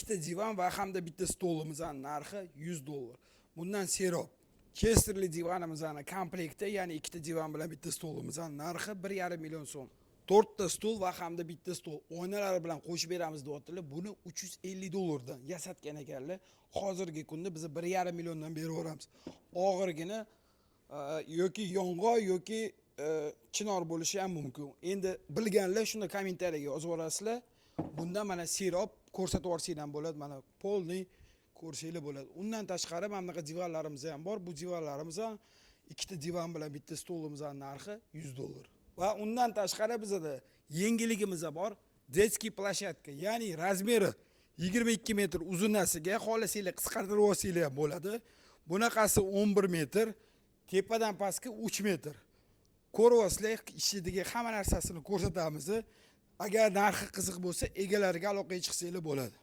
ikkita divan va hamda bitta stolimizning narxi $100. Bundan serob Chesterli divanimizning komplekti, ya'ni ikkita divan bilan bitta stolimizning narxi 1,5 million so'm. 4 ta stol va hamda bitta stol oynalari bilan qo'shib beramiz deyaptilar. Buni $350 dan yasatgan ekanlar. Hozirgi kunda biz 1,5 milliondan beraveramiz. Og'irgina yoki yong'oq yoki chinor bo'lishi ham mumkin. Endi bilganlar shunda kommentariyaga yozib yuborasizlar. Bunda mana serob ko'rsatib yuborsanglar bo'ladi. Mana polni ko'rsanglar bo'ladi. Undan tashqari mana bunaqa divanlarimiz ham bor. Bu divanlarimiz ham ikkita divan bilan bitta stolimizning narxi $100. Va undan tashqari bizda yengilligimiz bor. Детский площадка, ya'ni razmeri 22 metr uzunasiga xohlasanglar qisqartirib olsanglar ham bo'ladi. Bunaqasi 11 metr, tepadan pastga 3 metr. Ko'ryapsizlar, ichidagi hamma narsasini ko'rsatamiz. Agar narxi qiziq bo'lsa, egalariga aloqaga chiqsanglar bo'ladi.